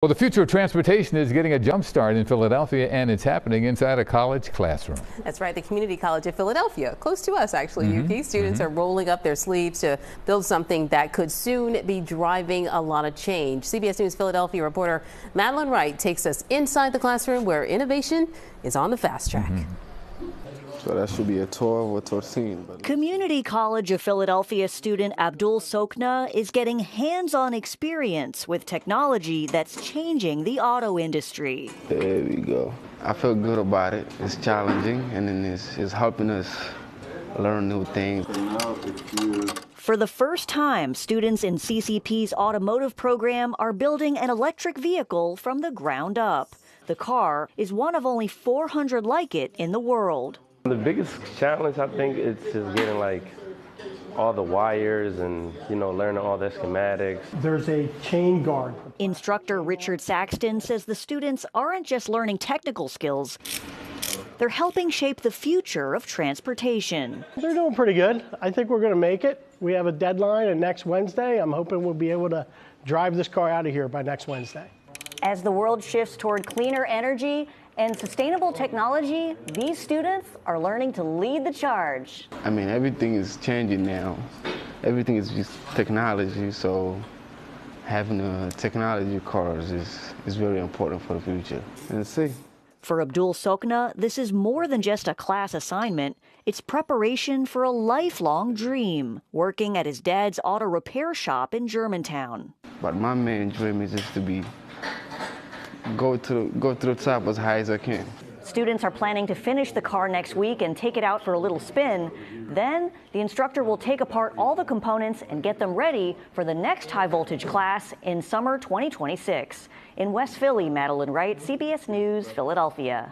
Well, the future of transportation is getting a jump start in Philadelphia, and it's happening inside a college classroom. That's right, the Community College of Philadelphia, close to us actually, Yuki. Students are rolling up their sleeves to build something that could soon be driving a lot of change. CBS News Philadelphia reporter Madeline Wright takes us inside the classroom where innovation is on the fast track. So that should be a 12 or 13. Community College of Philadelphia student Abdul Sokhna is getting hands-on experience with technology that's changing the auto industry. There we go. I feel good about it. It's challenging, and then it's helping us learn new things. For the first time, students in CCP's automotive program are building an electric vehicle from the ground up. The car is one of only 400 like it in the world. The biggest challenge, I think, is just getting all the wires and, learning all the schematics. There's a chain guard. Instructor Richard Saxton says the students aren't just learning technical skills. They're helping shape the future of transportation. They're doing pretty good. I think we're going to make it. We have a deadline, and next Wednesday, I'm hoping we'll be able to drive this car out of here by next Wednesday. As the world shifts toward cleaner energy and sustainable technology, these students are learning to lead the charge. I mean, everything is changing now. Everything is just technology, so having technology cars is very important for the future. And see. For Abdul Sokhna, this is more than just a class assignment. It's preparation for a lifelong dream, working at his dad's auto repair shop in Germantown. But my main dream is just to go to the top as high as I can. Students are planning to finish the car next week and take it out for a little spin. Then the instructor will take apart all the components and get them ready for the next high voltage class in summer 2026. In West Philly, Madeline Wright, CBS News, Philadelphia.